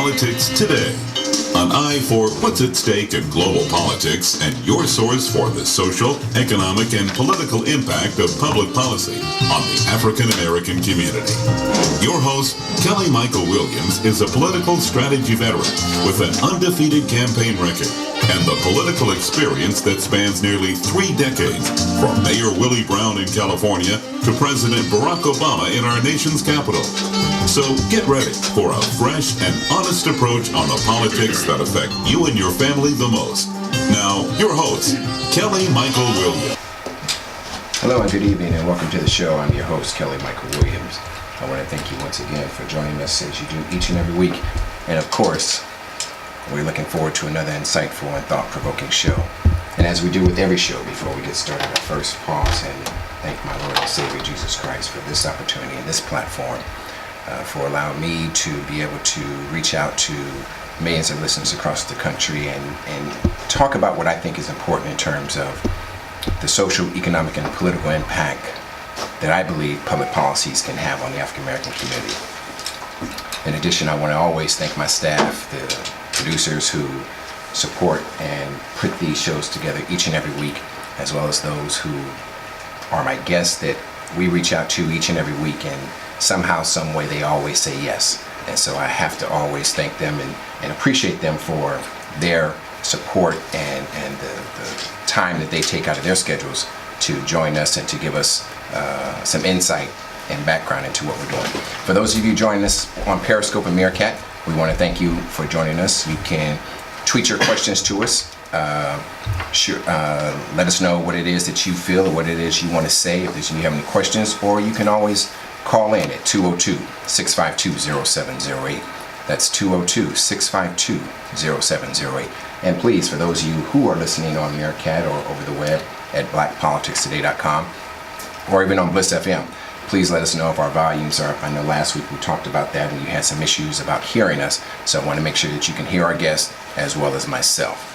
Politics Today. An eye for what's at stake in global politics and your source for the social, economic, and political impact of public policy on the African American community. Your host, Kelly Michael Williams, is a political strategy veteran with an undefeated campaign record and the political experience that spans nearly 3 decades, from Mayor Willie Brown in California to President Barack Obama in our nation's capital. So get ready for a fresh and honest approach on the politics that affect you and your family the most. Now, your host, Kelly Michael Williams. Hello and good evening and welcome to the show. I'm your host, Kelly Michael Williams. I want to thank you once again for joining us as you do each and every week. And of course, we're looking forward to another insightful and thought-provoking show. And as we do with every show, before we get started, I first pause and thank my Lord and Savior Jesus Christ for this opportunity and this platform, for allowing me to be able to reach out to millions of listeners across the country and talk about what I think is important in terms of the social, economic, and political impact that I believe public policies can have on the African American community. In addition, I want to always thank my staff, the producers who support and put these shows together each and every week, as well as those who are my guests that we reach out to each and every week, and somehow, some way, they always say yes. And so I have to always thank them and appreciate them for their support and the time that they take out of their schedules to join us and to give us some insight and background into what we're doing. For those of you joining us on Periscope and Meerkat, we want to thank you for joining us. You can tweet your questions to us. Let us know what it is that you feel or what it is you want to say if you have any questions, or you can always call in at 202-652-0708. That's 202-652-0708. And please, for those of you who are listening on Meerkat or over the web at blackpoliticstoday.com or even on Bliss FM, please let us know if our volumes are up. I know last week we talked about that and you had some issues about hearing us, so I want to make sure that you can hear our guests as well as myself.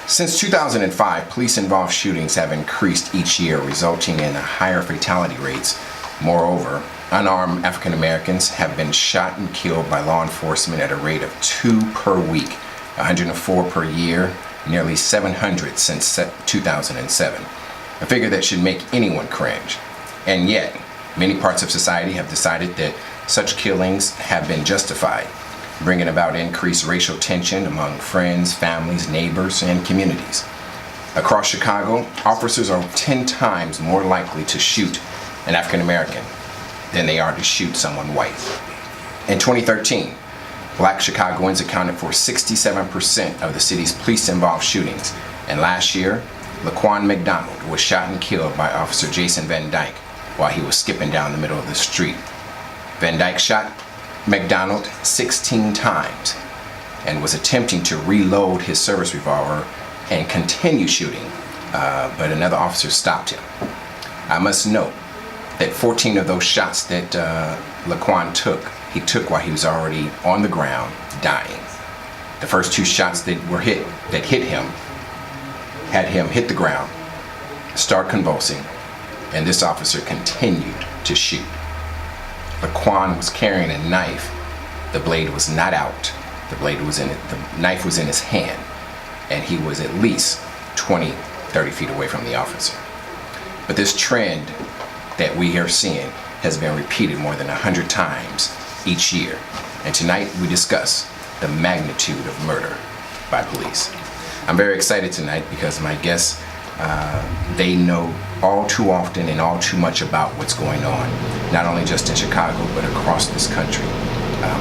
Since 2005, police-involved shootings have increased each year, resulting in higher fatality rates. Moreover, unarmed African Americans have been shot and killed by law enforcement at a rate of 2 per week, 104 per year, nearly 700 since 2007, a figure that should make anyone cringe. And yet, many parts of society have decided that such killings have been justified, bringing about increased racial tension among friends, families, neighbors, and communities. Across Chicago, officers are 10 times more likely to shoot an African American than they are to shoot someone white. In 2013, Black Chicagoans accounted for 67% of the city's police-involved shootings, and last year, LaQuan McDonald was shot and killed by Officer Jason Van Dyke while he was skipping down the middle of the street. Van Dyke shot McDonald 16 times and was attempting to reload his service revolver and continue shooting, but another officer stopped him. I must note that 14 of those shots that LaQuan took, he took while he was already on the ground dying. The first 2 shots that hit him had him hit the ground, start convulsing, and this officer continued to shoot. LaQuan was carrying a knife. The blade was not out. The knife was in his hand, and he was at least 20-30 feet away from the officer. But this trend that we are seeing has been repeated more than 100 times each year. And tonight we discuss the magnitude of murder by police. I'm very excited tonight because my guests, they know all too often and all too much about what's going on, not only just in Chicago, but across this country.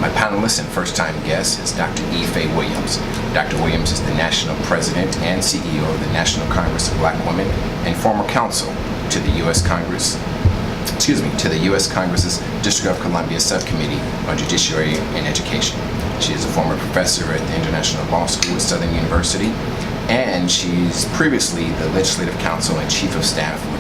My panelist and first-time guest is Dr. Faye Williams. Dr. Williams is the National President and CEO of the National Congress of Black Women and former counsel to the U.S. Congress's District of Columbia Subcommittee on Judiciary and Education. She is a former professor at the International Law School at Southern University, and she's previously the Legislative Counsel and Chief of Staff for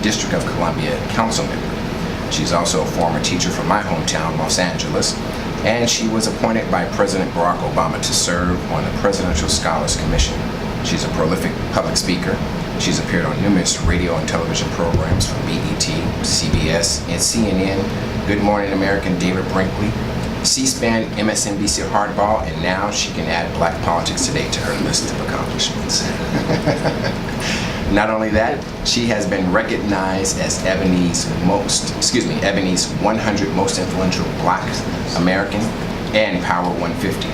District of Columbia Council member. She's also a former teacher from my hometown, Los Angeles, and she was appointed by President Barack Obama to serve on the Presidential Scholars Commission. She's a prolific public speaker. She's appeared on numerous radio and television programs from BET, CBS, and CNN, Good Morning America, David Brinkley, C-SPAN, MSNBC Hardball, and now she can add Black Politics Today to her list of accomplishments. Not only that, she has been recognized as Ebony's 100 most influential Black American and Power 150.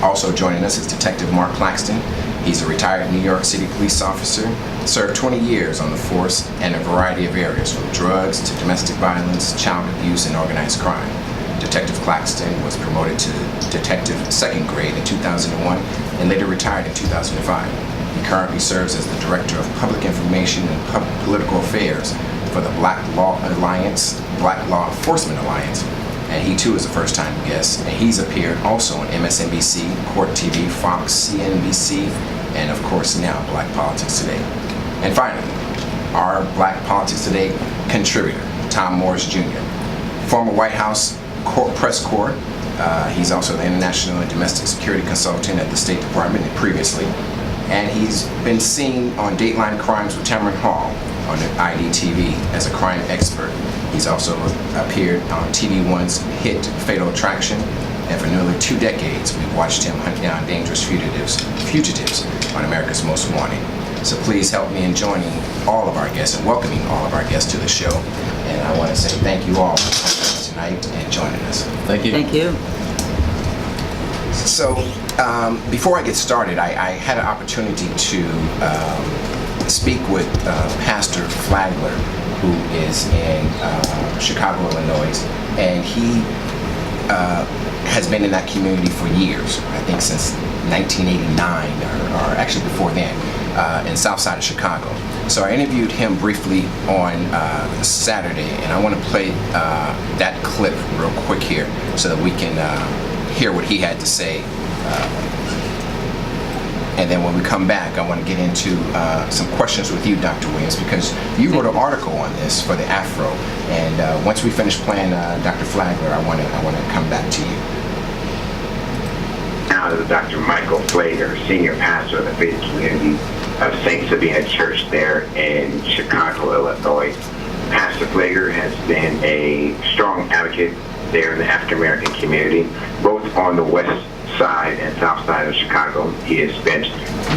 Also joining us is Detective Marq Claxton. He's a retired New York City police officer, served 20 years on the force in a variety of areas, from drugs to domestic violence, child abuse, and organized crime. Detective Claxton was promoted to detective second grade in 2001 and later retired in 2005. He currently serves as the Director of Public Information and Political Affairs for the Black Law Enforcement Alliance, and he too is a first-time guest, and he's appeared also on MSNBC, Court TV, Fox, CNBC, and of course now Black Politics Today. And finally, our Black Politics Today contributor, Tom Morris Jr., former White House press corps. He's also the international and domestic security consultant at the State Department previously, and he's been seen on Dateline Crimes with Tamron Hall on IDTV as a crime expert. He's also appeared on TV One's hit Fatal Attraction, and for nearly 2 decades we've watched him hunt down dangerous fugitives on America's Most Wanted. So please help me in joining all of our guests and welcoming all of our guests to the show. And I want to say thank you all for coming tonight and joining us. Thank you. Thank you. So before I get started, I had an opportunity to speak with Pastor Pfleger, who is in Chicago, Illinois, and he has been in that community for years, I think since 1989, or actually before then, in South Side of Chicago. So I interviewed him briefly on Saturday, and I want to play that clip real quick here so that we can hear what he had to say. And then when we come back, I want to get into some questions with you, Dr. Williams, because you wrote an article on this for the Afro. And once we finish playing Dr. Pfleger, I want to come back to you. Now to Dr. Michael Pfleger, Senior Pastor of the Faith Community of Saint Sabina Church there in Chicago, Illinois. Pastor Pfleger has been a strong advocate there in the African American community, both on the west side and south side of Chicago. He has spent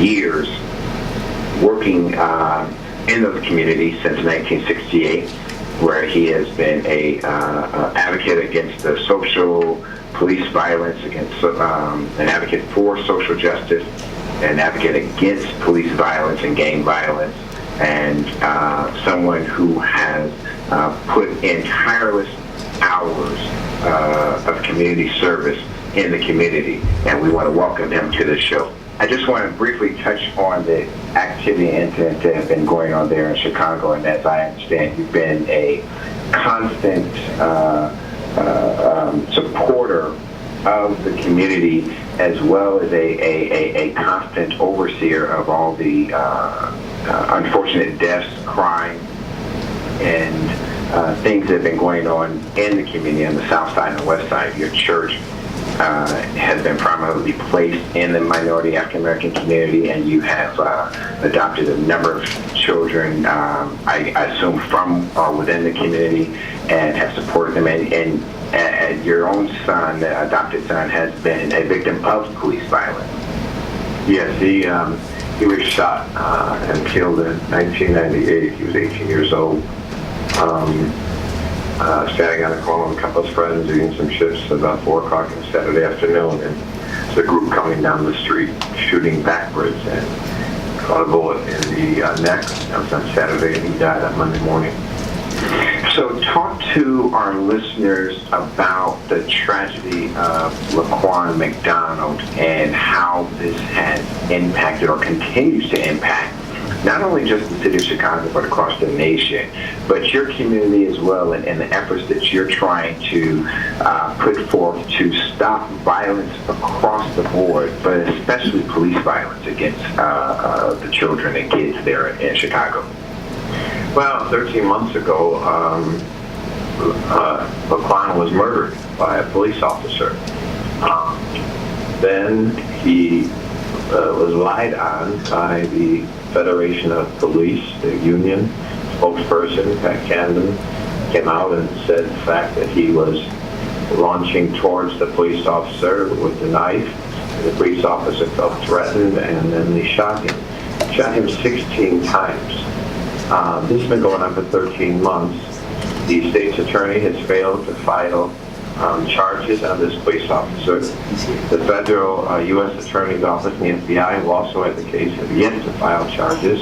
years working in those communities since 1968, where he has been a advocate against the social police violence, against an advocate for social justice, an advocate against police violence and gang violence, and someone who has put in tireless hours of community service in the community, and we want to welcome him to the show. I just want to briefly touch on the activity and incident that have been going on there in Chicago, and as I understand, you've been a constant supporter of the community, as well as a constant overseer of all the unfortunate deaths, crime, and things that have been going on in the community on the south side and the west side. Your church has been prominently placed in the minority African American community, and you have adopted a number of children, I assume from or within the community, and have supported them. And your own son, the adopted son, has been a victim of police violence. Yes, he was shot and killed in 1998. He was 18 years old. Standing on a corner with a couple of friends eating some chips about 4 o'clock on Saturday afternoon, and there's a group coming down the street shooting backwards and caught a bullet in the neck. That was on Saturday, and he died on Monday morning. So talk to our listeners about the tragedy of LaQuan McDonald and how this has impacted or continues to impact not only just the city of Chicago, but across the nation, but your community as well, and the efforts that you're trying to put forth to stop violence across the board, but especially police violence against the children and kids there in Chicago. Well, 13 months ago, LaQuan was murdered by a police officer. Then he was lied on by the Federation of Police, the union spokesperson, Pat Camden, came out and said the fact that he was launching towards the police officer with the knife. The police officer felt threatened, and then they shot him. Shot him 16 times. This has been going on for 13 months. The state's attorney has failed to file charges on this police officer. The federal U.S. Attorney's Office and the FBI, who also had the case, have yet to file charges.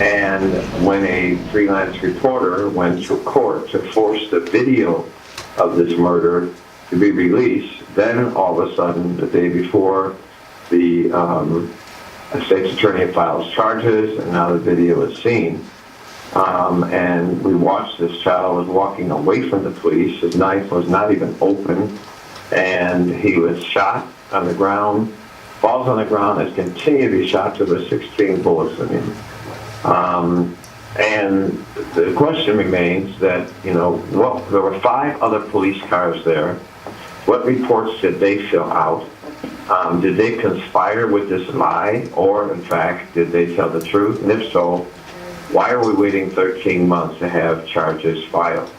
And when a freelance reporter went to court to force the video of this murder to be released, then all of a sudden, the day before, the state's attorney files charges, and now the video is seen. And we watched this child was walking away from the police. His knife was not even open, and he was shot on the ground, falls on the ground, and continued to be shot till there were 16 bullets in him. And the question remains that, well, there were 5 other police cars there. What reports did they fill out? Did they conspire with this lie, or in fact, did they tell the truth? And if so, why are we waiting 13 months to have charges filed?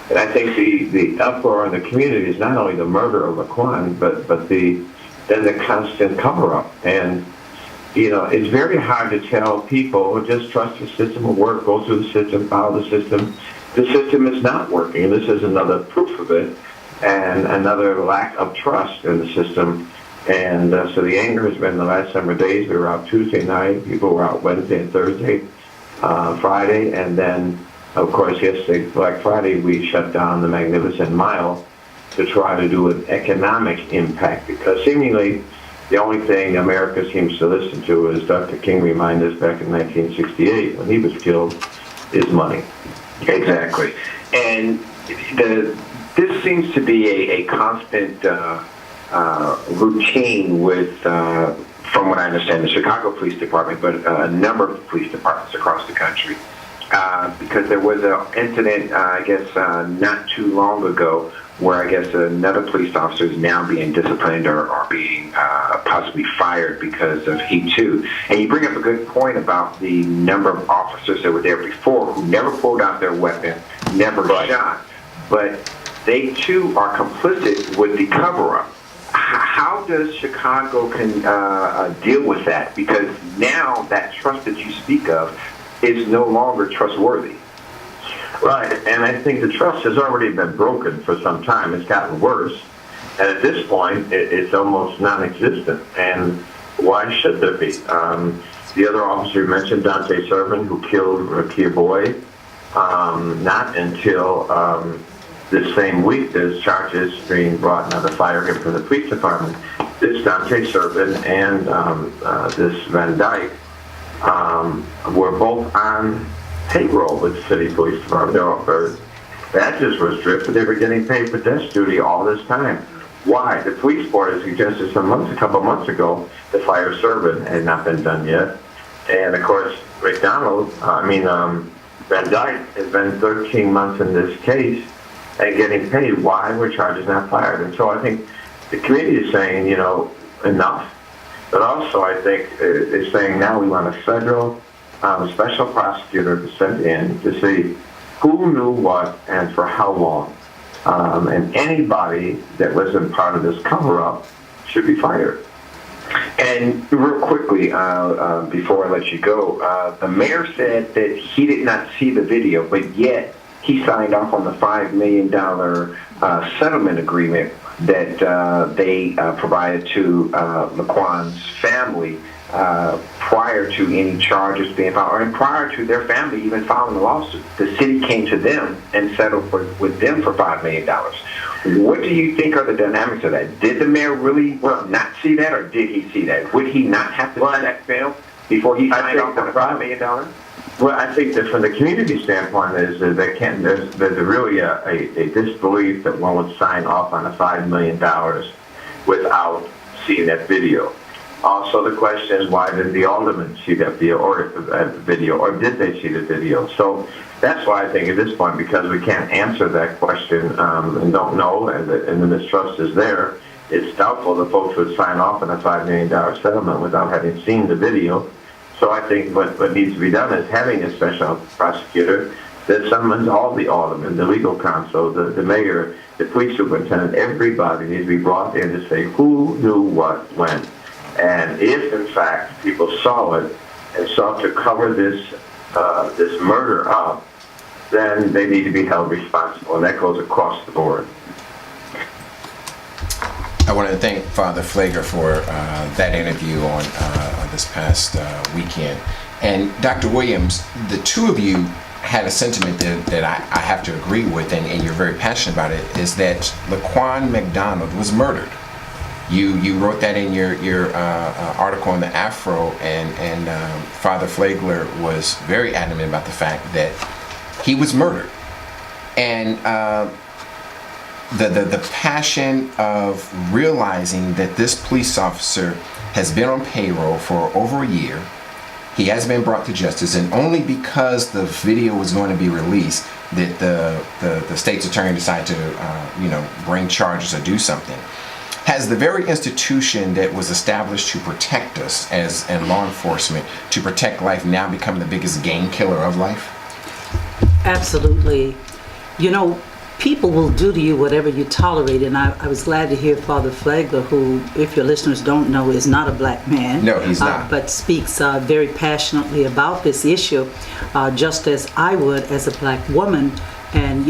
And I think the uproar in the community is not only the murder of LaQuan, but the constant cover-up. And it's very hard to tell people, just trust the system will work, go through the system, follow the system. The system is not working. This is another proof of it, and another lack of trust in the system. And so the anger has been the last number of days. We were out Tuesday night. People were out Wednesday and Thursday, Friday. And then, of course, yesterday, Black Friday, we shut down the Magnificent Mile to try to do an economic impact, because seemingly the only thing America seems to listen to, as Dr. King reminded us back in 1968 when he was killed, is money. Exactly. And this seems to be a constant routine with, from what I understand, the Chicago Police Department, but a number of police departments across the country. Because there was an incident, I guess, not too long ago, where I guess another police officer is now being disciplined or being possibly fired because of he too. And you bring up a good point about the number of officers that were there before who never pulled out their weapon, never shot, but they too are complicit with the cover-up. How does Chicago deal with that? Because now that trust that you speak of is no longer trustworthy. Right, and I think the trust has already been broken for some time. It's gotten worse, and at this point, it's almost non-existent. And why should there be? The other officer you mentioned, Dante Servin, who killed Rakia Boyd, not until this same week, there's charges being brought now to fire him from the police department. This Dante Servin and this Van Dyke were both on payroll with the city police department. Their badges were stripped, but they were getting paid for desk duty all this time. Why? The police board has suggested a couple of months ago, to fire Servin had not been done yet. And of course, Van Dyke has been 13 months in this case and getting paid. Why were charges not fired? And so I think the community is saying, enough. But also, I think, is saying now we want a federal special prosecutor to send in to see who knew what and for how long. And anybody that wasn't part of this cover-up should be fired. And real quickly, before I let you go, the mayor said that he did not see the video, but yet he signed off on the $5 million settlement agreement that they provided to LaQuan's family prior to any charges being filed, and prior to their family even filing a lawsuit. The city came to them and settled with them for $5 million. What do you think are the dynamics of that? Did the mayor really not see that, or did he see that? Would he not have to see that film before he signed off on the $5 million? Well, I think that from the community standpoint, there's really a disbelief that one would sign off on a $5 million without seeing that video. Also, the question is, why didn't the aldermen see that video, or did they see the video? So that's why I think at this point, because we can't answer that question and don't know, and the mistrust is there, it's doubtful the folks would sign off on a $5 million settlement without having seen the video. So I think what needs to be done is having a special prosecutor that summons all the aldermen, the legal counsel, the mayor, the police superintendent, everybody needs to be brought in to say who knew what when. And if, in fact, people saw it and sought to cover this murder up, then they need to be held responsible, and that goes across the board. I want to thank Father Pfleger for that interview on this past weekend. And Dr. Williams, the two of you had a sentiment that I have to agree with, and you're very passionate about it, is that LaQuan McDonald was murdered. You wrote that in your article in the Afro, and Father Pfleger was very adamant about the fact that he was murdered. And the passion of realizing that this police officer has been on payroll for over a year, he has been brought to justice, and only because the video was going to be released that the state's attorney decided to bring charges or do something. Has the very institution that was established to protect us as in law enforcement, to protect life, now become the biggest game killer of life? Absolutely. People will do to you whatever you tolerate, and I was glad to hear Father Pfleger, who, if your listeners don't know, is not a black man. No, he's not. But speaks very passionately about this issue, just as I would as a black woman, and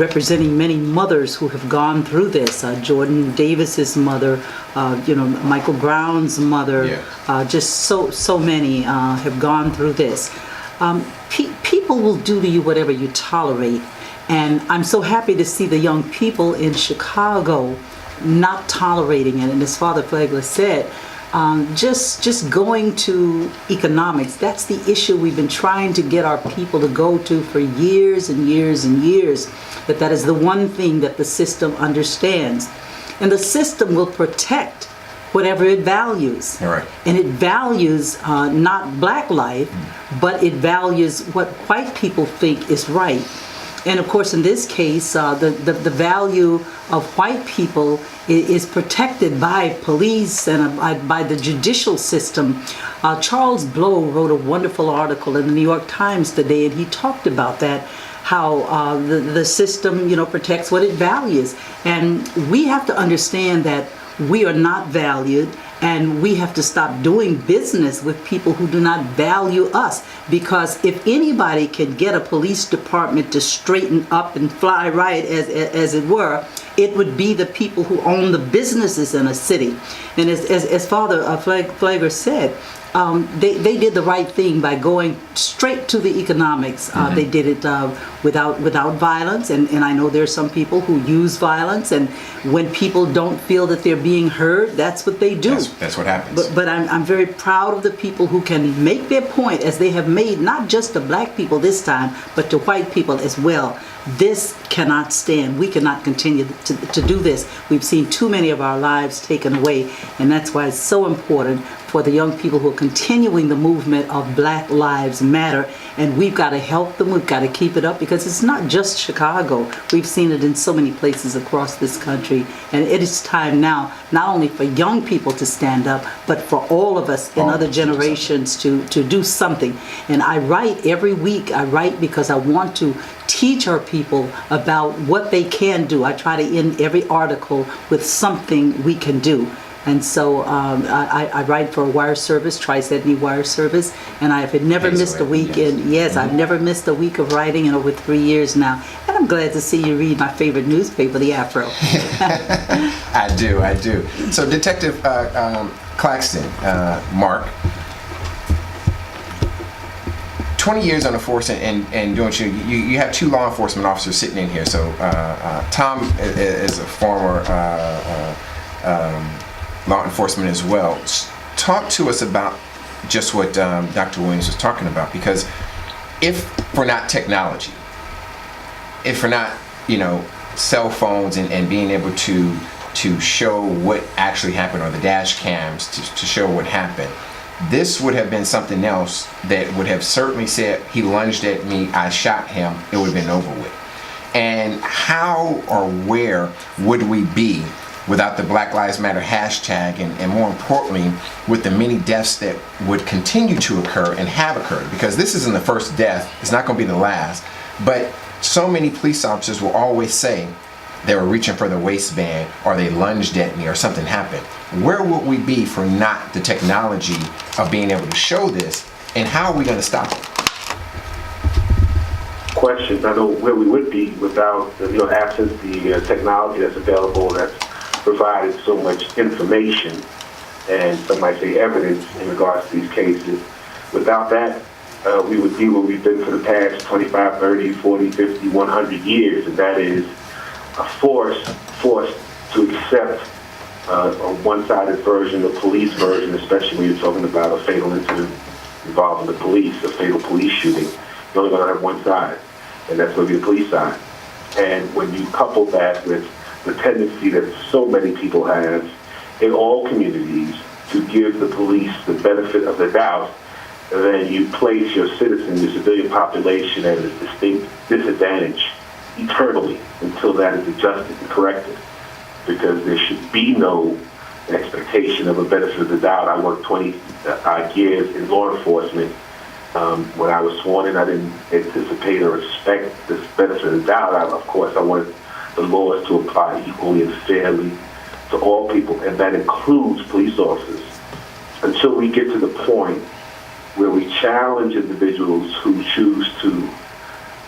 representing many mothers who have gone through this. Jordan Davis's mother, Michael Brown's mother, yeah. Just so many have gone through this. People will do to you whatever you tolerate. And I'm so happy to see the young people in Chicago not tolerating it. And as Father Pfleger said, just going to economics, that's the issue we've been trying to get our people to go to for years and years and years, that is the one thing that the system understands. And the system will protect whatever it values. All right. And it values not black life, but it values what white people think is right. And of course, in this case, the value of white people is protected by police and by the judicial system. Charles Blow wrote a wonderful article in the New York Times today, and he talked about that, how the system, protects what it values. And we have to understand that we are not valued, and we have to stop doing business with people who do not value us. Because if anybody can get a police department to straighten up and fly right, as it were, it would be the people who own the businesses in a city. And as Father Pfleger said, they did the right thing by going straight to the economics. They did it without violence, and I know there are some people who use violence, and when people don't feel that they're being heard, that's what they do. That's what happens. But I'm very proud of the people who can make their point, as they have made, not just to black people this time, but to white people as well. This cannot stand. We cannot continue to do this. We've seen too many of our lives taken away, and that's why it's so important for the young people who are continuing the movement of Black Lives Matter. And we've got to help them. We've got to keep it up, because it's not just Chicago. We've seen it in so many places across this country. And it is time now, not only for young people to stand up, but for all of us in other generations to do something. And I write every week. I write because I want to teach our people about what they can do. I try to end every article with something we can do. And so I write for a wire service, Tri-Sydney Wire Service, and I have never missed a week. I've never missed a week of writing in over 3 years now. And I'm glad to see you read my favorite newspaper, The Afro. I do. So Detective Claxton, Marq, 20 years on the force and doing you have two law enforcement officers sitting in here. So Tom is a former law enforcement as well. Talk to us about just what Dr. Williams was talking about, because if we're not technology, if we're not cell phones and being able to show what actually happened, or the dash cams to show what happened, this would have been something else that would have certainly said, he lunged at me, I shot him, it would have been over with. And how or where would we be without the Black Lives Matter hashtag, and more importantly, with the many deaths that would continue to occur and have occurred? Because this isn't the first death, it's not going to be the last. But so many police officers will always say they were reaching for the waistband or they lunged at me or something happened. Where would we be for not the technology of being able to show this, and how are we going to stop it? Questions. I know where we would be without, absent the technology that's available, that's provided so much information and some might say evidence in regards to these cases. Without that, we would be where we've been for the past 25, 30, 40, 50, 100 years, and that is a forced to accept a one-sided version, the police version, especially when you're talking about a fatal incident involving the police, a fatal police shooting. You're only going to have one side, and that's going to be the police side. And when you couple that with the tendency that so many people have in all communities to give the police the benefit of the doubt, then you place your citizens, your civilian population at a distinct disadvantage eternally until that is adjusted and corrected. Because there should be no expectation of a benefit of the doubt. I worked 20 years in law enforcement. When I was sworn in, I didn't anticipate or expect this benefit of the doubt. Of course, I wanted the laws to apply equally and fairly to all people, and that includes police officers. Until we get to the point where we challenge individuals who choose to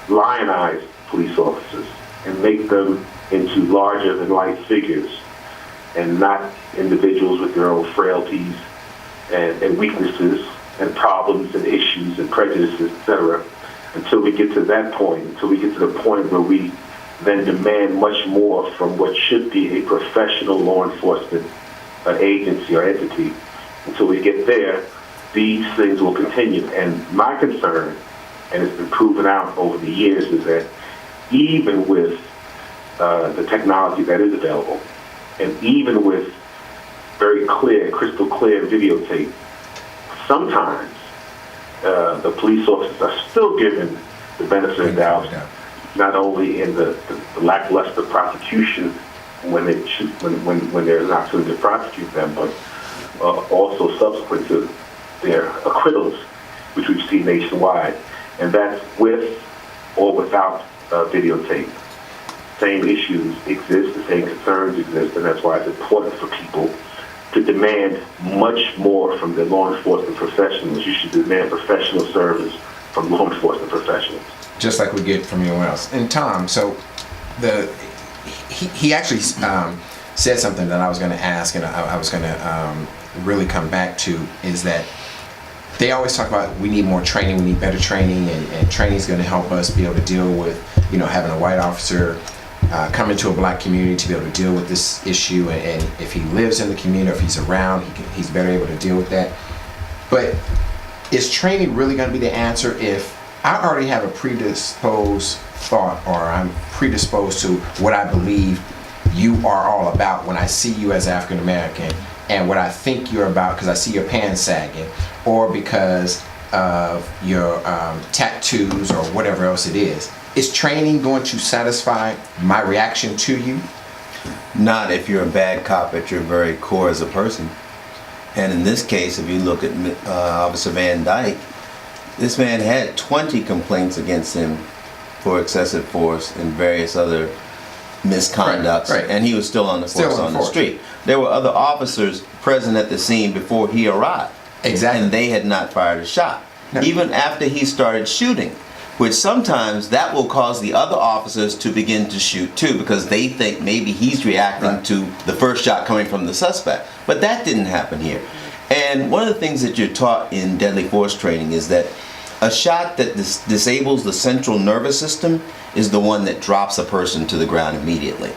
lionize police officers and make them into larger-than-life figures and not individuals with their own frailties and weaknesses and problems and issues and prejudices, etc. Until we get to that point, until we get to the point where we then demand much more from what should be a professional law enforcement agency or entity, until we get there, these things will continue. And my concern, and it's been proven out over the years, is that even with the technology that is available, and even with very clear, crystal clear videotape, sometimes the police officers are still given the benefit of the doubt, not only in the lackluster prosecution when there's an opportunity to prosecute them, but also subsequent to their acquittals, which we've seen nationwide. And that's with or without videotape. Same issues exist, the same concerns exist, and that's why it's important for people to demand much more from the law enforcement professionals. You should demand professional service from law enforcement professionals. Just like we get from anyone else. And Tom, so he actually said something that I was going to ask, and I was going to really come back to, is that they always talk about we need more training, we need better training, and training is going to help us be able to deal with, having a white officer come into a black community to be able to deal with this issue, and if he lives in the community or if he's around, he's better able to deal with that. But is training really going to be the answer if I already have a predisposed thought, or I'm predisposed to what I believe you are all about when I see you as African American, and what I think you're about because I see your pants sagging, or because of your tattoos or whatever else it is? Is training going to satisfy my reaction to you? Not if you're a bad cop at your very core as a person. And in this case, if you look at Officer Van Dyke, this man had 20 complaints against him for excessive force and various other misconducts, right. And he was still on the force on the street. There were other officers present at the scene before he arrived. Exactly. And they had not fired a shot. No. Even after he started shooting, which sometimes that will cause the other officers to begin to shoot too, because they think maybe he's reacting to the first shot coming from the suspect. But that didn't happen here. And one of the things that you're taught in deadly force training is that a shot that disables the central nervous system is the one that drops a person to the ground immediately.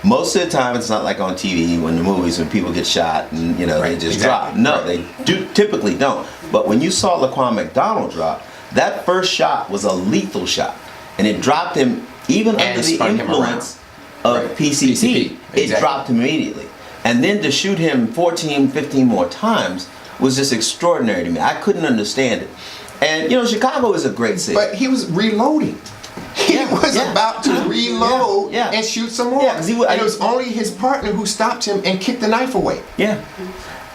Most of the time, it's not like on TV when the movies when people get shot and they just drop. No, they typically don't. But when you saw LaQuan McDonald drop, that first shot was a lethal shot, and it dropped him even under the influence of PCP. It dropped him immediately. And then to shoot him 14, 15 more times was just extraordinary to me. I couldn't understand it. And Chicago is a great city. But he was reloading. He was about to reload and shoot some more. And it was only his partner who stopped him and kicked the knife away. Yeah.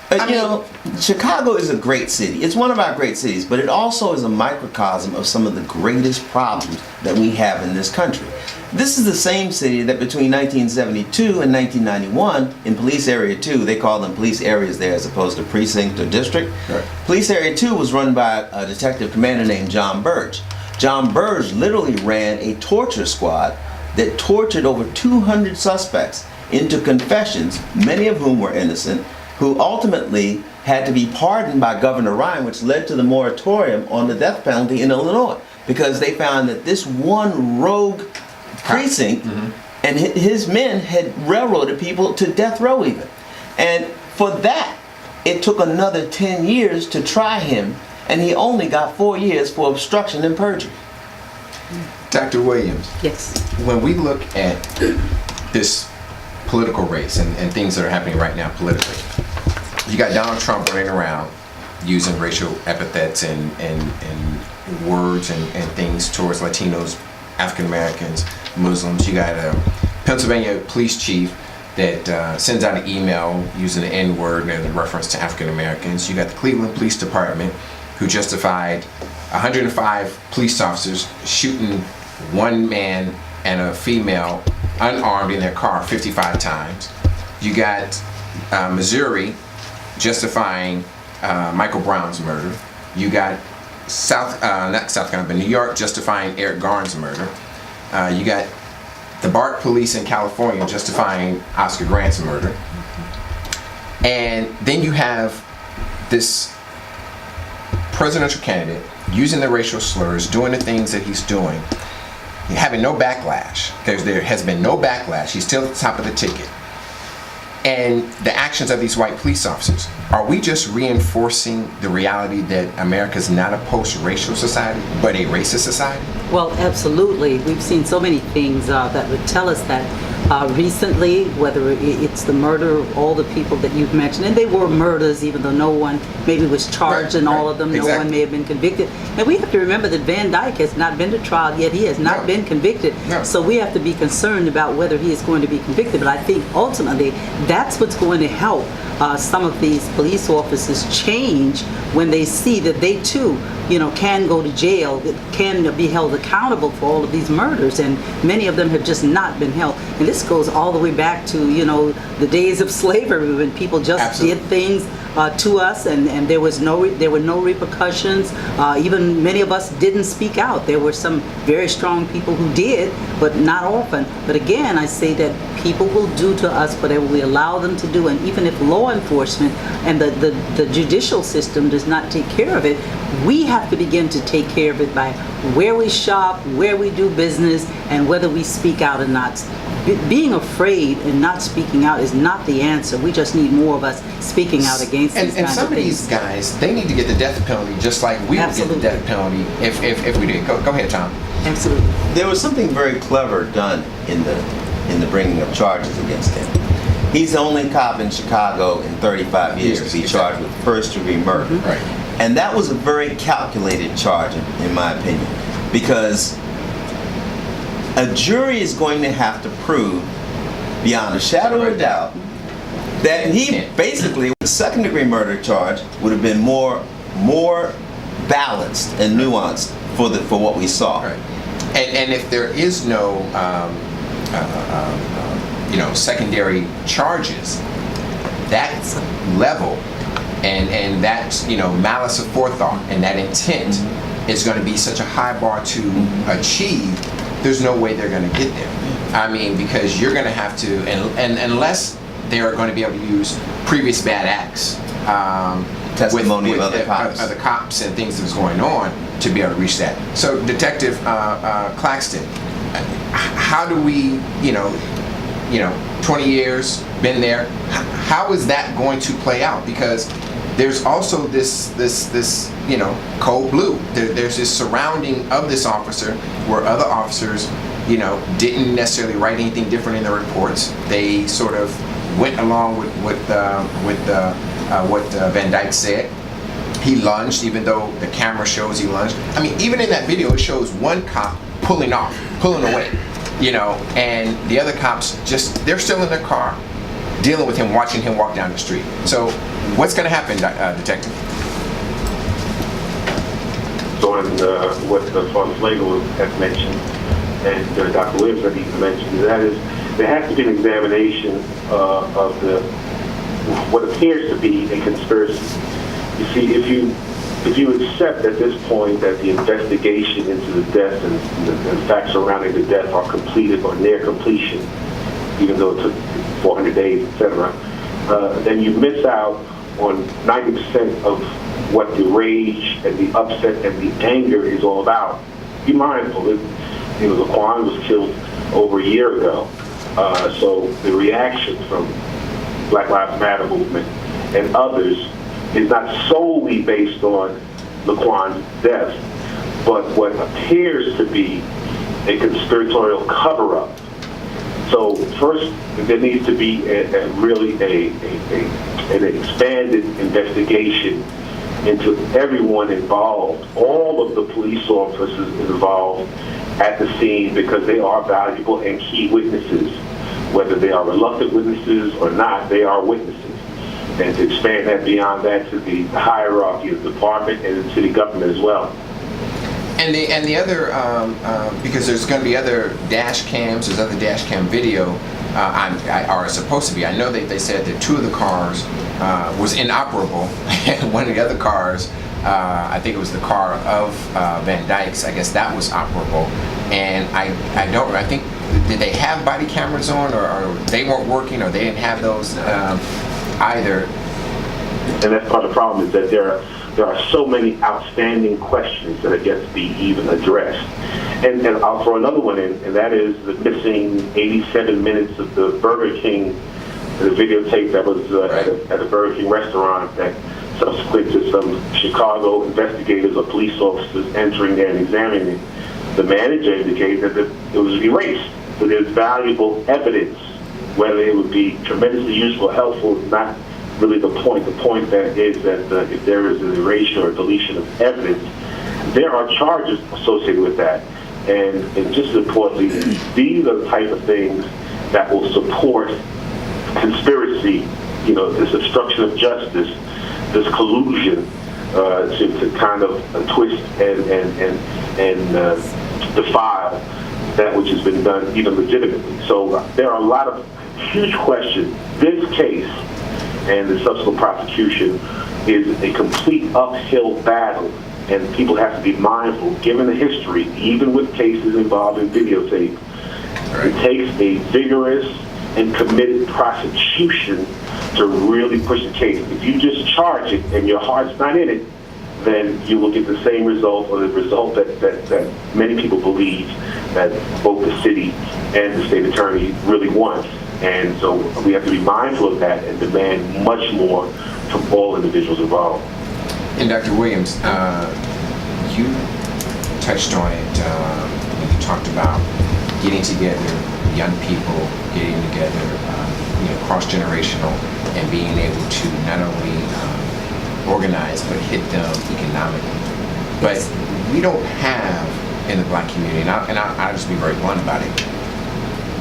Chicago is a great city. It's one of our great cities, but it also is a microcosm of some of the greatest problems that we have in this country. This is the same city that between 1972 and 1991, in Police Area 2, they call them police areas there as opposed to precinct or district. Right. Police Area 2 was run by a detective commander named John Burge. John Burge literally ran a torture squad that tortured over 200 suspects into confessions, many of whom were innocent, who ultimately had to be pardoned by Governor Ryan, which led to the moratorium on the death penalty in Illinois, because they found that this one rogue precinct and his men had railroaded people to death row even. And for that, it took another 10 years to try him, and he only got 4 years for obstruction and perjury. Dr. Williams, Yes. when we look at this political race and things that are happening right now politically, you got Donald Trump running around using racial epithets and words and things towards Latinos, African Americans, Muslims. You got a Pennsylvania police chief that sends out an email using the N-word and a reference to African Americans. You got the Cleveland Police Department, who justified 105 police officers shooting one man and a female unarmed in their car 55 times. You got Missouri justifying Michael Brown's murder. You got not South Carolina, but New York justifying Eric Garner's murder. You got the BART police in California justifying Oscar Grant's murder. And then you have this presidential candidate using the racial slurs, doing the things that he's doing, having no backlash. There has been no backlash. He's still at the top of the ticket. And the actions of these white police officers, are we just reinforcing the reality that America is not a post-racial society, but a racist society? Well, absolutely. We've seen so many things that would tell us that recently, whether it's the murder of all the people that you've mentioned, and they were murders, even though no one maybe was charged in all of them, no one may have been convicted. And we have to remember that Van Dyke has not been to trial yet. He has not been convicted. So we have to be concerned about whether he is going to be convicted. But I think ultimately that's what's going to help some of these police officers change when they see that they too, can go to jail, can be held accountable for all of these murders, and many of them have just not been held. And this goes all the way back to, the days of slavery, when people just did things to us, and there were no repercussions. Even many of us didn't speak out. There were some very strong people who did, but not often. But again, I say that people will do to us whatever we allow them to do, and even if law enforcement and the judicial system does not take care of it, we have to begin to take care of it by where we shop, where we do business, and whether we speak out or not. Being afraid and not speaking out is not the answer. We just need more of us speaking out against these kinds of things. And some of these guys, they need to get the death penalty just like we would get the death penalty if we did. Go ahead, Tom. Absolutely. There was something very clever done in the bringing of charges against him. He's the only cop in Chicago in 35 years to be charged with first-degree murder. Right. And that was a very calculated charge, in my opinion, because a jury is going to have to prove, beyond a shadow of a doubt, that he basically, the second-degree murder charge would have been more balanced and nuanced for what we saw. Right. And if there is no secondary charges, that level and that malice of forethought and that intent is going to be such a high bar to achieve. There's no way they're going to get there. I mean, because you're going to have to, and unless they are going to be able to use previous bad acts, testimony with of other cops and things that was going on to be able to reach that. So, Detective Claxton, how do we, 20 years, been there, how is that going to play out? Because there's also this code blue. There's this surrounding of this officer where other officers, didn't necessarily write anything different in their reports. They sort of went along with what Van Dyke said. He lunged, even though the camera shows he lunged. I mean, even in that video, it shows one cop pulling away, and the other cops they're still in their car, dealing with him, watching him walk down the street. So What's going to happen, Detective? So on what Father Pfleger has mentioned, and Dr. Williams has even mentioned, that is, there has to be an examination of what appears to be a conspiracy. You see, if you accept at this point that the investigation into the death and the facts surrounding the death are completed or near completion, even though it took 400 days, etc., then you miss out on 90% of what the rage and the upset and the anger is all about. Be mindful. LaQuan was killed over a year ago. So the reaction from Black Lives Matter movement and others is not solely based on LaQuan's death, but what appears to be a conspiratorial cover-up. So first, there needs to be an expanded investigation into everyone involved, all of the police officers involved at the scene, because they are valuable and key witnesses. Whether they are reluctant witnesses or not, they are witnesses. And to expand that beyond that to the hierarchy of the department and the city government as well. And the other, because there's going to be other dash cams, there's other dash cam video, are supposed to be. I know they said that two of the cars was inoperable, and one of the other cars, I think it was the car of Van Dyke's, I guess that was operable. And I think, did they have body cameras on, or they weren't working, or they didn't have those either? And that's part of the problem, is that there are so many outstanding questions that are yet to be even addressed. And I'll throw another one in, and that is the missing 87 minutes of the Burger King, the videotape that was at a Burger King restaurant, that subsequent to some Chicago investigators or police officers entering there and examining it, the manager indicated that it was erased. So there's valuable evidence. Whether it would be tremendously useful or helpful is not really the point. The point that is that if there is an erasure or deletion of evidence, there are charges associated with that. And just as importantly, these are the type of things that will support conspiracy, this obstruction of justice, this collusion to kind of twist and defile that which has been done even legitimately. So there are a lot of huge questions. This case and the subsequent prosecution is a complete uphill battle, and people have to be mindful, given the history, even with cases involving videotape. It takes a vigorous and committed prosecution to really push the case. If you just charge it and your heart's not in it, then you will get the same result, or the result that many people believe that both the city and the state attorney really want. And so we have to be mindful of that and demand much more from all individuals involved. And Dr. Williams, you touched on it when you talked about getting together young people, getting together, cross-generational, and being able to not only organize but hit them economically. But we don't have in the Black community, and I'll just be very blunt about it.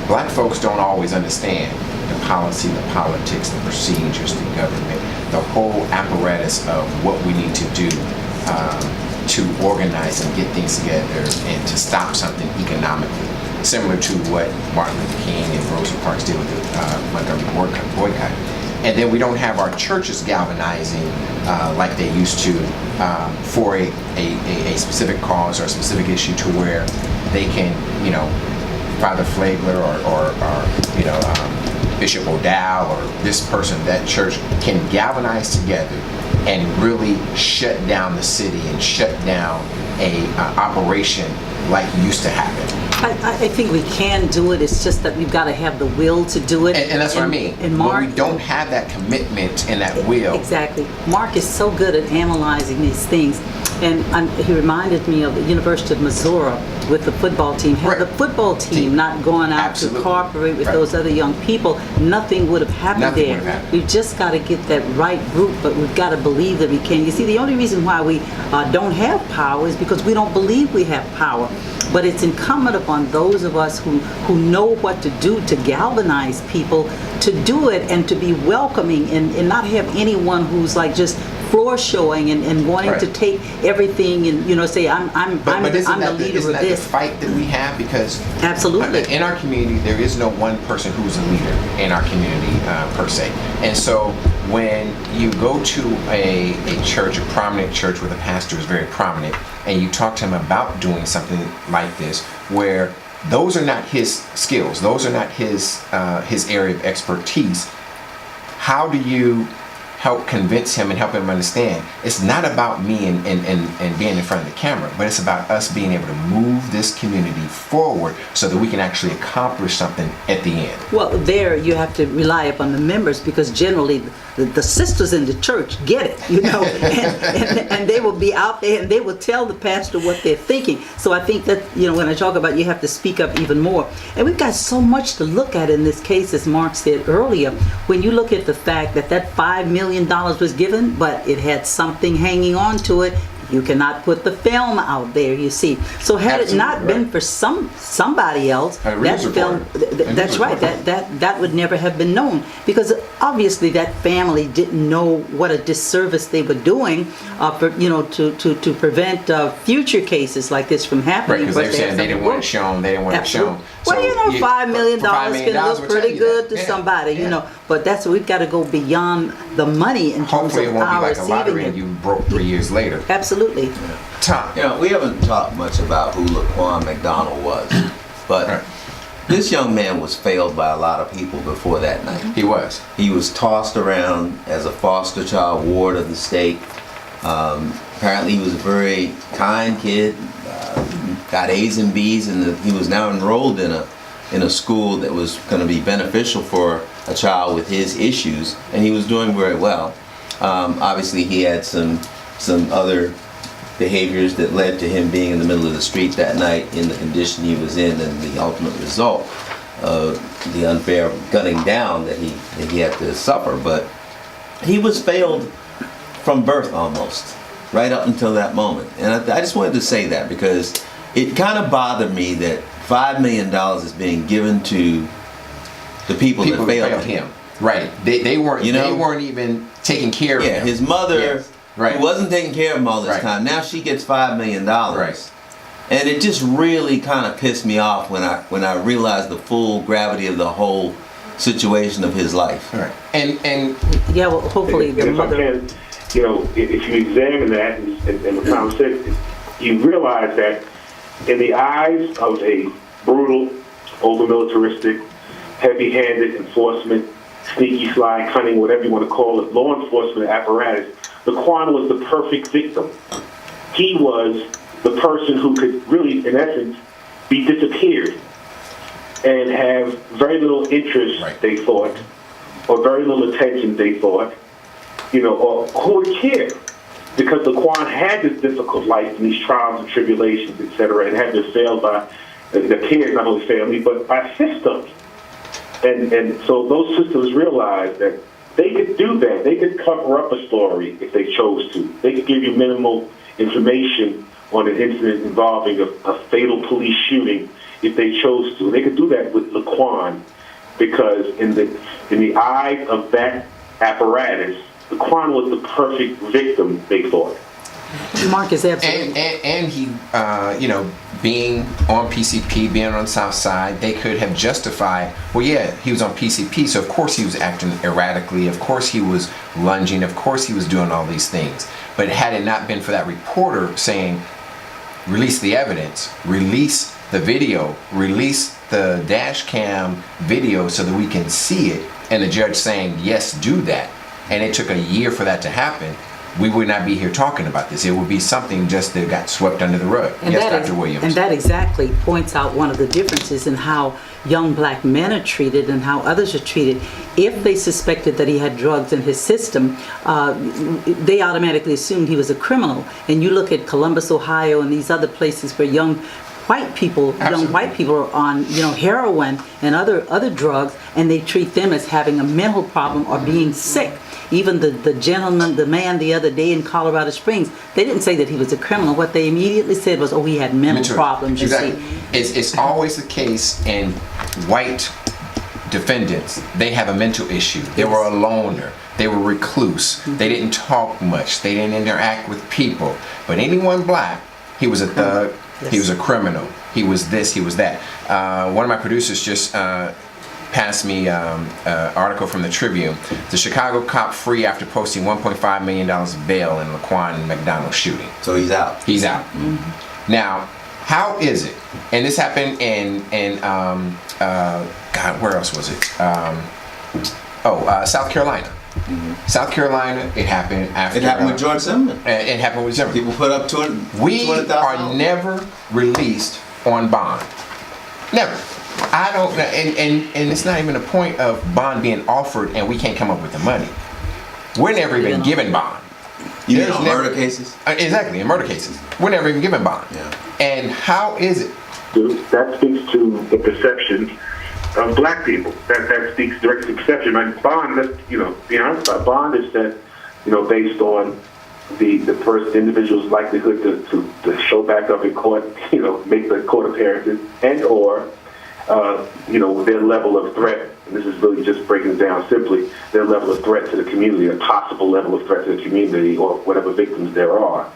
Black folks don't always understand the policy, the politics, the procedures, the government, the whole apparatus of what we need to do to organize and get things together and to stop something economically, similar to what Martin Luther King and Rosa Parks did with the Montgomery boycott. And then we don't have our churches galvanizing like they used to for a specific cause or a specific issue, to where they can, Father Pfleger or Bishop O'Dowd or this person, that church can galvanize together and really shut down the city and shut down a operation like used to happen. I think we can do it. It's just that we've got to have the will to do it. And that's what I mean. And Marq, when we don't have that commitment and that will. Exactly. Marq is so good at analyzing these things. And he reminded me of the University of Missouri with the football team. Had the football team not gone out to cooperate with those other young people, nothing would have happened there. We've just got to get that right group, but we've got to believe that we can. You see, the only reason why we don't have power is because we don't believe we have power. But it's incumbent upon those of us who know what to do to galvanize people to do it and to be welcoming and not have anyone who's like just floor showing and wanting Right. to take everything and say I'm But isn't the that leader isn't of that the this. fight that we have? Because Absolutely. in our community, there is no one person who's a leader in our community per se. And so when you go to a church, a prominent church where the pastor is very prominent, and you talk to him about doing something like this, where those are not his skills, those are not his area of expertise, how do you help convince him and help him understand it's not about me and being in front of the camera, but it's about us being able to move this community forward so that we can actually accomplish something at the end? Well, there you have to rely upon the members, because generally the sisters in the church get it, and they will be out there and they will tell the pastor what they're thinking. So I think that, when I talk about you have to speak up even more. And we've got so much to look at in this case, as Mark said earlier. When you look at the fact that $5 million was given, but it had something hanging on to it, you cannot put the film out there, you see. So had it not been for somebody else, that film, that's right, that would never have been known, because obviously that family didn't know what a disservice they were doing to prevent future cases like this from happening. Right, because they're saying they didn't want it shown, they didn't want it shown. Well, $5 million can look pretty good to somebody, but that's we've got to go beyond the money in terms Hopefully of it won't be our like a lottery receiving and it. you broke 3 years later. Absolutely. Tom. We haven't talked much about who LaQuan McDonald was, but Right. this young man was failed by a lot of people before that night. He was. He was tossed around as a foster child ward of the state. Apparently he was a very kind kid, got A's and B's, and he was now enrolled in a school that was going to be beneficial for a child with his issues, and he was doing very well. Obviously he had some other behaviors that led to him being in the middle of the street that night in the condition he was in, and the ultimate result of the unfair gunning down that he had to suffer. But he was failed from birth almost, right up until that moment. And I just wanted to say that because it kind of bothered me that $5 million is being given to the people that failed him. Right. They weren't. They weren't even taking care of him. Yeah, his mother. Yes. Right. Who wasn't taking care of him all this time. Now she gets $5 million. Right. And it just really kind of pissed me off when I realized the full gravity of the whole situation of his life. Right. And yeah, well, hopefully the if mother. I can, if you examine that and what Tom said, you realize that in the eyes of a brutal, over-militaristic, heavy-handed enforcement, sneaky, sly, cunning, whatever you want to call it, law enforcement apparatus, LaQuan was the perfect victim. He was the person who could really, in essence, be disappeared and have very little interest, they thought, or very little attention, they thought, or who would care? Because LaQuan had this difficult life and these trials and tribulations, etc., and had been failed by the peers, not only family, but by systems. And so those systems realized that they could do that. They could cover up a story if they chose to. They could give you minimal information on an incident involving a fatal police shooting if they chose to. They could do that with LaQuan because in the eyes of that apparatus, LaQuan was the perfect victim, they thought. Mark is absolutely. And he, being on PCP, being on the South Side, they could have justified, well, yeah, he was on PCP, so of course he was acting erratically, of course he was lunging, of course he was doing all these things. But had it not been for that reporter saying, release the evidence, release the video, release the dash cam video so that we can see it, and the judge saying, yes, do that, and it took a year for that to happen, we would not be here talking about this. It would be something just that got swept under the rug. And yes, Dr. Williams. And that exactly points out one of the differences in how young black men are treated and how others are treated. If they suspected that he had drugs in his system, they automatically assumed he was a criminal. And you look at Columbus, Ohio, and these other places where young white people are on heroin and other drugs, and they treat them as having a mental problem or being sick. Even the gentleman, the man the other day in Colorado Springs, they didn't say that he was a criminal. What they immediately said was, oh, he had mental problems. You Exactly. see. It's always the case in white defendants. They have a mental issue. They were a loner. They were recluse. They didn't talk much. They didn't interact with people. But anyone black, he was a thug. Yes. He was a criminal. He was this. He was that. One of my producers just passed me an article from the Tribune. The Chicago cop free after posting $1.5 million bail in LaQuan McDonald shooting. So he's out. He's out. Now, how is it? And this happened in God, where else was it? South Carolina. South Carolina. It happened after. It happened with George Zimmerman. It happened with Zimmerman. People put up $200,000. We are never released on bond. Never. I don't know, and it's not even a point of bond being offered and we can't come up with the money. We're never even given bond. You mean on murder cases? Exactly, in murder cases. We're never even given bond. Yeah. And how is it? That speaks to the perception of black people. That speaks direct to perception. Like bond, let's, be honest about bond is set, based on the individual's likelihood to show back up in court, make the court appearances, and or their level of threat. And this is really just breaking it down simply, their level of threat to the community, a possible level of threat to the community, or whatever victims there are.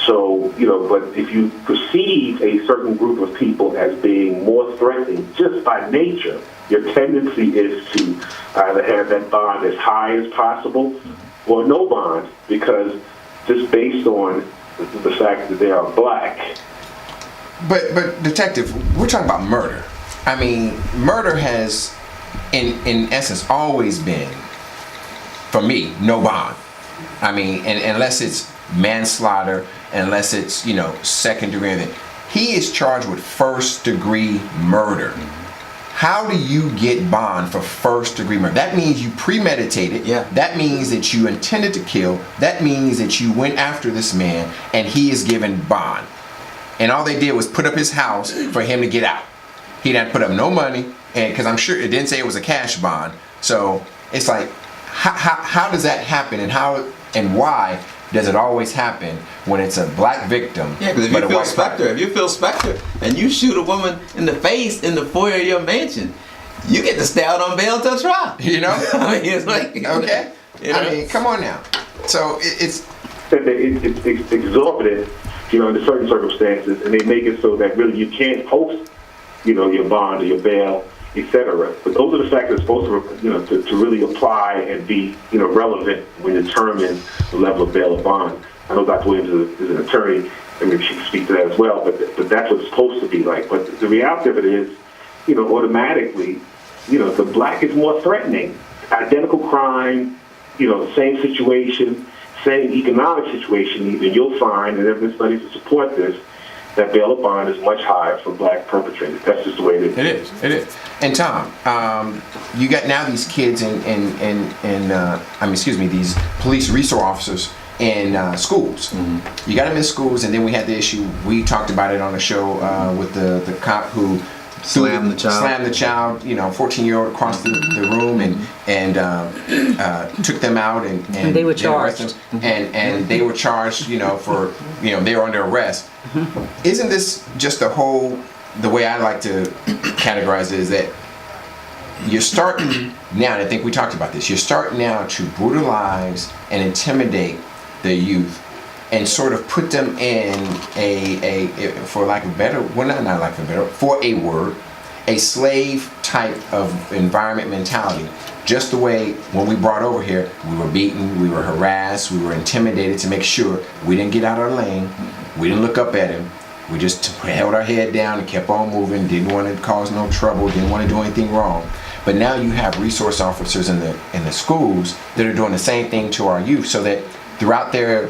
So, but if you perceive a certain group of people as being more threatening just by nature, your tendency is to either have that bond as high as possible or no bond, because just based on the fact that they are black. But detective, we're talking about murder. I mean, murder has, in essence, always been, for me, no bond. I mean, and unless it's manslaughter, unless it's, second degree, he is charged with first degree murder. How do you get bond for first degree murder? That means you premeditated. Yeah. That means that you intended to kill. That means that you went after this man and he is given bond. And all they did was put up his house for him to get out. He didn't put up no money, and because I'm sure it didn't say it was a cash bond. So it's like, how does that happen, and how and why does it always happen when it's a black victim? Yeah, because if you feel Spectre and you shoot a woman in the face in the foyer of your mansion, you get to stay out on bail till trial. I mean, it's like, okay. I mean, come on now. So it's exorbitant, under certain circumstances, and they make it so that really you can't post, your bond or your bail, etc. But those are the factors supposed to, to really apply and be, relevant when determining the level of bail or bond. I know Dr. Williams is an attorney, and maybe she can speak to that as well, but that's what it's supposed to be like. But the reality of it is, automatically, the black is more threatening. Identical crime, same situation, same economic situation even, you'll find, and there have been studies to support this, that bail or bond is much higher for black perpetrators. That's just the way it is. It is. And Tom, you got now these kids these police resource officers in schools. Mm-hmm. You got them in schools, and then we had the issue, we talked about it on the show with the cop who slammed the child, 14-year-old across the room and took them out and they were charged. And they were charged, for, they were under arrest. Isn't this just the way I like to categorize it is that you're starting now, and I think we talked about this, you're starting now to brutalize and intimidate the youth and sort of put them in a slave type of environment mentality. Just the way when we brought over here, we were beaten, we were harassed, we were intimidated to make sure we didn't get out of our lane, we didn't look up at him, we just held our head down and kept on moving, didn't want to cause no trouble, didn't want to do anything wrong. But now you have resource officers in the schools that are doing the same thing to our youth, so that throughout their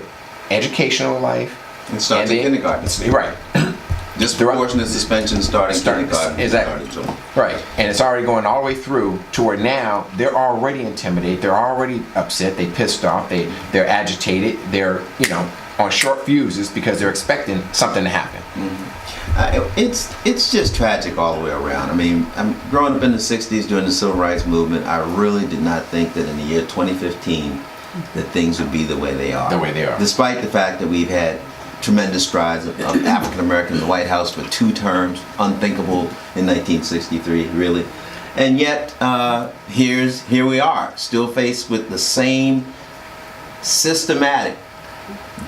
educational life, it starts in kindergarten. Right. Disproportionate suspension starting kindergarten. Exactly. Right. And it's already going all the way through to where now they're already intimidated, they're already upset, they pissed off, they're agitated, they're, on short fuses because they're expecting something to happen. Mm-hmm. It's just tragic all the way around. I mean, I'm growing up in the 60s during the Civil Rights Movement. I really did not think that in the year 2015 that things would be the way they are. The way they are. Despite the fact that we've had tremendous strides of African Americans in the White House for 2 terms, unthinkable in 1963, really. And yet, here we are, still faced with the same systematic,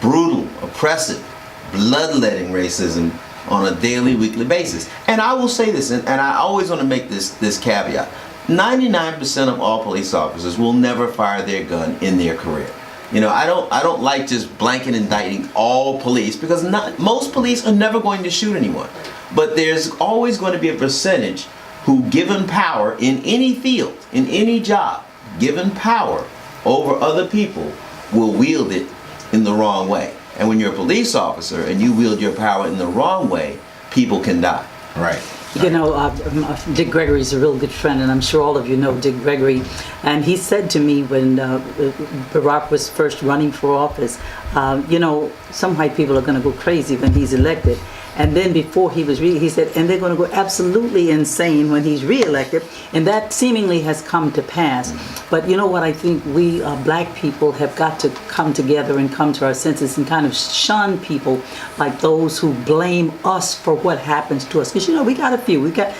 brutal, oppressive, bloodletting racism on a daily, weekly basis. And I will say this, and I always want to make this caveat. 99% of all police officers will never fire their gun in their career. You know, I don't like just blanket indicting all police, because most police are never going to shoot anyone. But there's always going to be a percentage who, given power in any field, in any job, given power over other people, will wield it in the wrong way. And when you're a police officer and you wield your power in the wrong way, people can die. Right. You know, Dick Gregory is a real good friend, and I'm sure all of you know Dick Gregory. And he said to me when Barack was first running for office, you know, some white people are going to go crazy when he's elected. And then before he was he said, and they're going to go absolutely insane when he's reelected. And that seemingly has come to pass. But you know what, I think we black people have got to come together and come to our senses and kind of shun people like those who blame us for what happens to us. Because you know, we got a few. We've got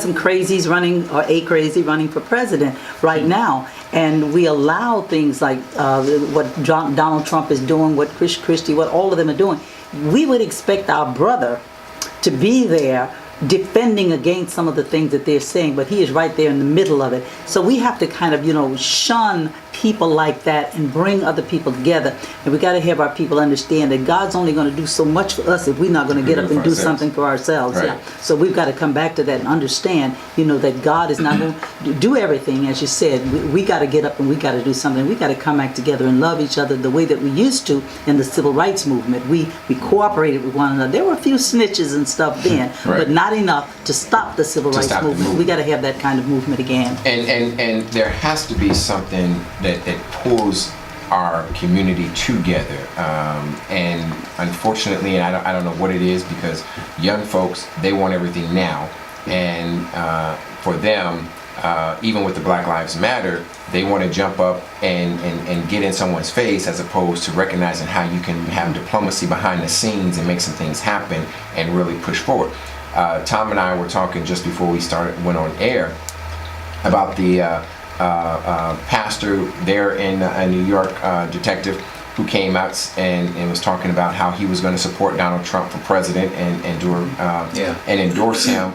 some crazies running, or a crazy running for president right now. And we allow things like what Donald Trump is doing, what Chris Christie, what all of them are doing. We would expect our brother to be there defending against some of the things that they're saying, but he is right there in the middle of it. So we have to kind of, you know, shun people like that and bring other people together. And we got to have our people understand that God's only going to do so much for us if we're not going to get up and do something for ourselves. Right. Yeah. So we've got to come back to that and understand, you know, that God is not going to do everything, as you said. We got to get up and we got to do something. We got to come back together and love each other the way that we used to in the civil rights movement. We cooperated with one another. There were a few snitches and stuff then, right, but not enough to stop the civil rights movement. We got to have that kind of movement again. And there has to be something that pulls our community together. And unfortunately, and I don't know what it is, because young folks, they want everything now. And for them, even with the Black Lives Matter, they want to jump up and get in someone's face, as opposed to recognizing how you can have diplomacy behind the scenes and make some things happen and really push forward. Tom and I were talking just before we went on air about the pastor there in New York, detective, who came out and was talking about how he was going to support Donald Trump for president and endorse him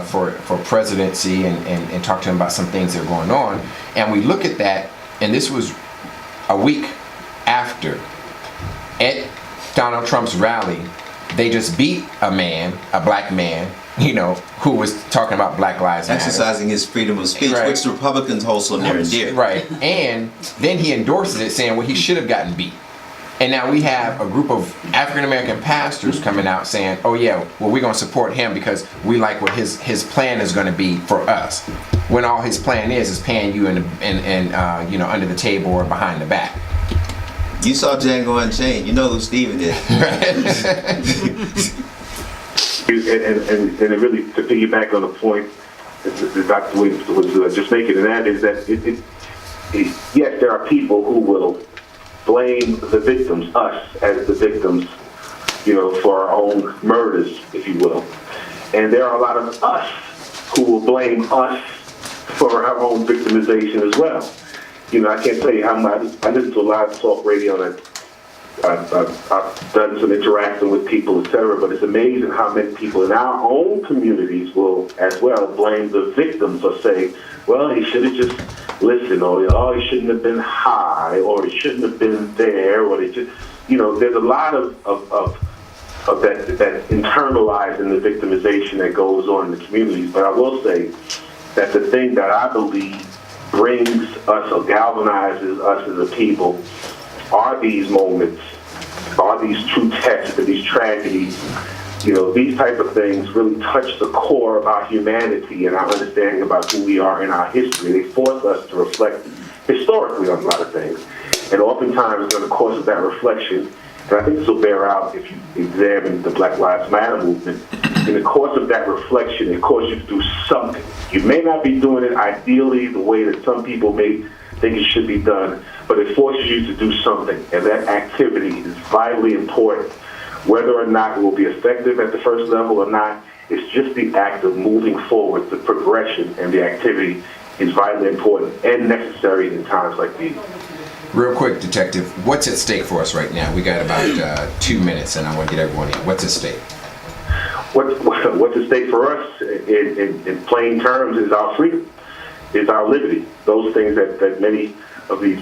for presidency and talk to him about some things that are going on. And we look at that, and this was a week after, at Donald Trump's rally, they just beat a black man, you know, who was talking about Black Lives Matter. Exercising his freedom of speech, right, which the Republicans hold so near and dear. Right. And then he endorses it, saying, well, he should have gotten beat. And now we have a group of African-American pastors coming out saying, oh yeah, well, we're going to support him because we like what his plan is going to be for us. When all his plan is paying you in you know, under the table or behind the back. You saw Django Unchained. You know who Steven is. And it really, to piggyback on the point that Dr. Williams was just making, and that is that yes, there are people who will blame the victims, us as the victims, you know, for our own murders, if you will. And there are a lot of us who will blame us for our own victimization as well. You know, I can't tell you how much I listen to a lot of talk radio, and I've done some interacting with people, etc. But it's amazing how many people in our own communities will, as well, blame the victims or say, "Well, he should have just listened," or "Oh, he shouldn't have been high," or "He shouldn't have been there," or "They just," you know, there's a lot of that internalizing the victimization that goes on in the communities. But I will say that the thing that I believe brings us or galvanizes us as a people are these moments, are these true tests, these tragedies. You know, these type of things really touch the core of our humanity and our understanding about who we are in our history. They force us to reflect historically on a lot of things. And oftentimes, in the course of that reflection, and I think this will bear out if you examine the Black Lives Matter movement, in the course of that reflection, it caused you to do something. You may not be doing it ideally the way that some people may think it should be done, but it forces you to do something, and that activity is vitally important. Whether or not it will be effective at the first level or not, it's just the act of moving forward. The progression and the activity is vitally important and necessary in times like these. Real quick, Detective, what's at stake for us right now? We got about 2 minutes, and I want to get everyone in. What's at stake? What's at stake for us, in plain terms, is our freedom, is our liberty. Those things that many of these,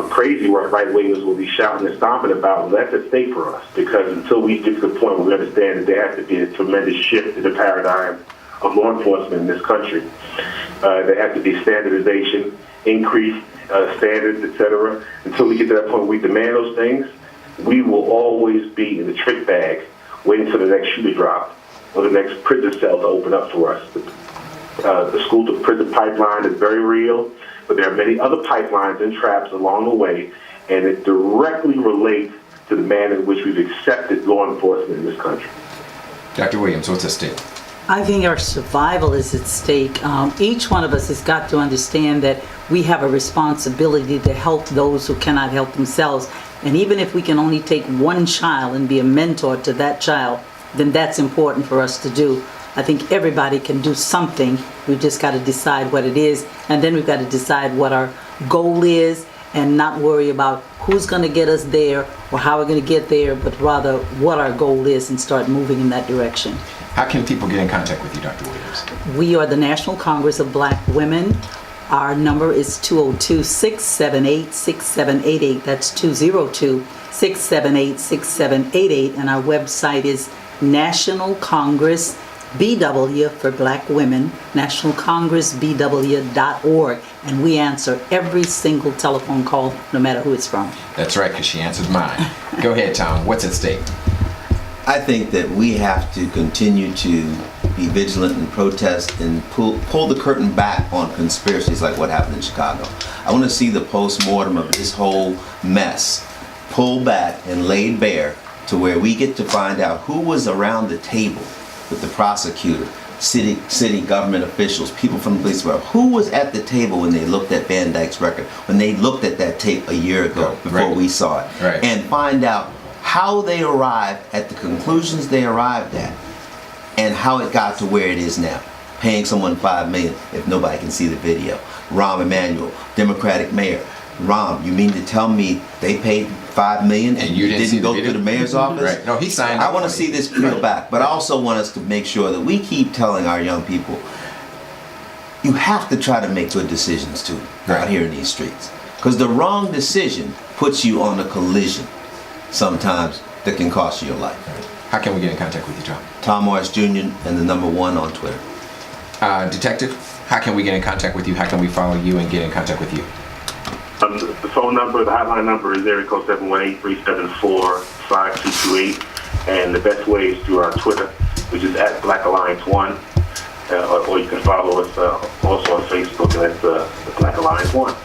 crazy right-wingers will be shouting and stomping about, well, that's at stake for us. Because until we get to the point where we understand that there has to be a tremendous shift in the paradigm of law enforcement in this country, there has to be standardization, increased standards, etc. Until we get to that point where we demand those things, we will always be in the trick bag, waiting for the next shoe to drop or the next prison cell to open up for us. The school to prison pipeline is very real, but there are many other pipelines and traps along the way, and it directly relates to the manner in which we've accepted law enforcement in this country. Dr. Williams, what's at stake? I think our survival is at stake. Each one of us has got to understand that we have a responsibility to help those who cannot help themselves. And even if we can only take one child and be a mentor to that child, then that's important for us to do. I think everybody can do something. We've just got to decide what it is. And then we've got to decide what our goal is and not worry about who's going to get us there or how we're going to get there, but rather what our goal is and start moving in that direction. How can people get in contact with you, Dr. Williams? We are the National Congress of Black Women. Our number is 202-678-6788. That's 202-678-6788. And our website is National Congress BW for Black Women, nationalcongressbw.org. And we answer every single telephone call, no matter who it's from. That's right, because she answered mine. Go ahead, Tom. What's at stake? I think that we have to continue to be vigilant and protest and pull the curtain back on conspiracies like what happened in Chicago. I want to see the post-mortem of this whole mess pulled back and laid bare to where we get to find out who was around the table with the prosecutor, city government officials, people from the police department. Who was at the table when they looked at Van Dyke's record, when they looked at that tape a year ago before we saw it, and find out how they arrived at the conclusions they arrived at and how it got to where it is now. Paying someone $5 million if nobody can see the video. Rahm Emanuel, Democratic mayor. Rahm, you mean to tell me they paid $5 million and you didn't go to the mayor's office? Right. No, he signed up. I want to see this peel back, but I also want us to make sure that we keep telling our young people, you have to try to make good decisions too out here in these streets. Because the wrong decision puts you on a collision sometimes that can cost you your life. How can we get in contact with you, Tom? Tom Morris Jr. and the #1 on Twitter. Detective, how can we get in contact with you? How can we follow you and get in contact with you? The phone number, the hotline number is area code 718-374-5228. And the best way is through our Twitter, which is at Black Alliance 1. Or you can follow us also on Facebook, and that's the Black Alliance 1.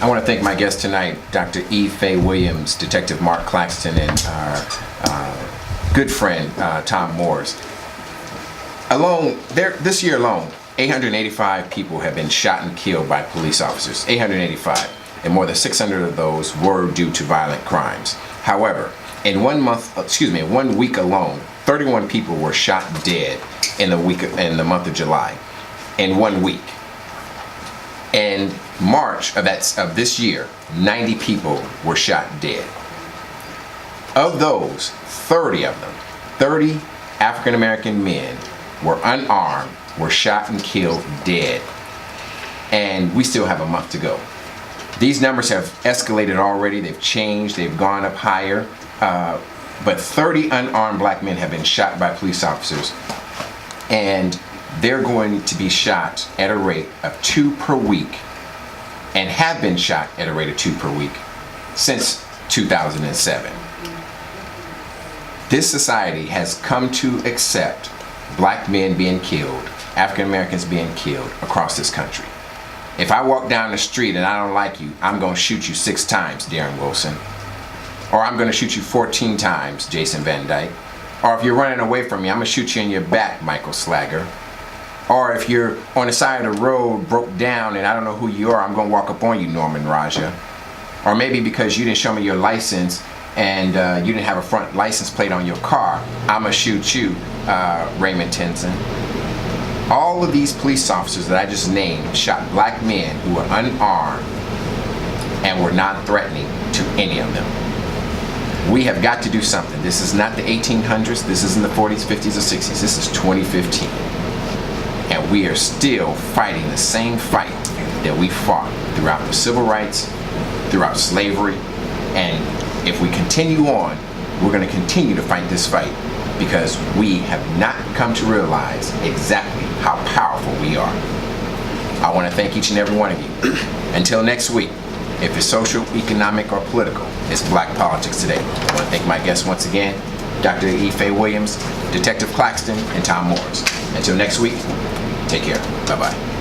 I want to thank my guest tonight, Dr. Faye Williams, Detective Marq Claxton, and our good friend, Tom Morris. This year alone, 885 people have been shot and killed by police officers. 885. And more than 600 of those were due to violent crimes. However, in 1 week alone, 31 people were shot dead in the month of July. In 1 week. In March of this year, 90 people were shot dead. Of those, 30 African American men were unarmed, were shot and killed dead. And we still have a month to go. These numbers have escalated already. They've changed. They've gone up higher. But 30 unarmed black men have been shot by police officers. And they're going to be shot at a rate of 2 per week, and have been shot at a rate of 2 per week since 2007. This society has come to accept black men being killed, African Americans being killed across this country. If I walk down the street and I don't like you, I'm going to shoot you 6 times, Darren Wilson. Or I'm going to shoot you 14 times, Jason Van Dyke. Or if you're running away from me, I'm going to shoot you in your back, Michael Pfleger. Or if you're on the side of the road, broke down, and I don't know who you are, I'm going to walk up on you, Norman Raja. Or maybe because you didn't show me your license and you didn't have a front license plate on your car, I'm going to shoot you, Raymond Tenson. All of these police officers that I just named shot black men who were unarmed and were not threatening to any of them. We have got to do something. This is not the 1800s. This isn't the 40s, 50s, or 60s. This is 2015. And we are still fighting the same fight that we fought throughout the civil rights, throughout slavery. And if we continue on, we're going to continue to fight this fight because we have not come to realize exactly how powerful we are. I want to thank each and every one of you. Until next week, if it's social, economic, or political, it's Black Politics Today. I want to thank my guests once again, Dr. E. Faye Williams, Detective Claxton, and Tom Morris. Until next week, take care. Bye-bye.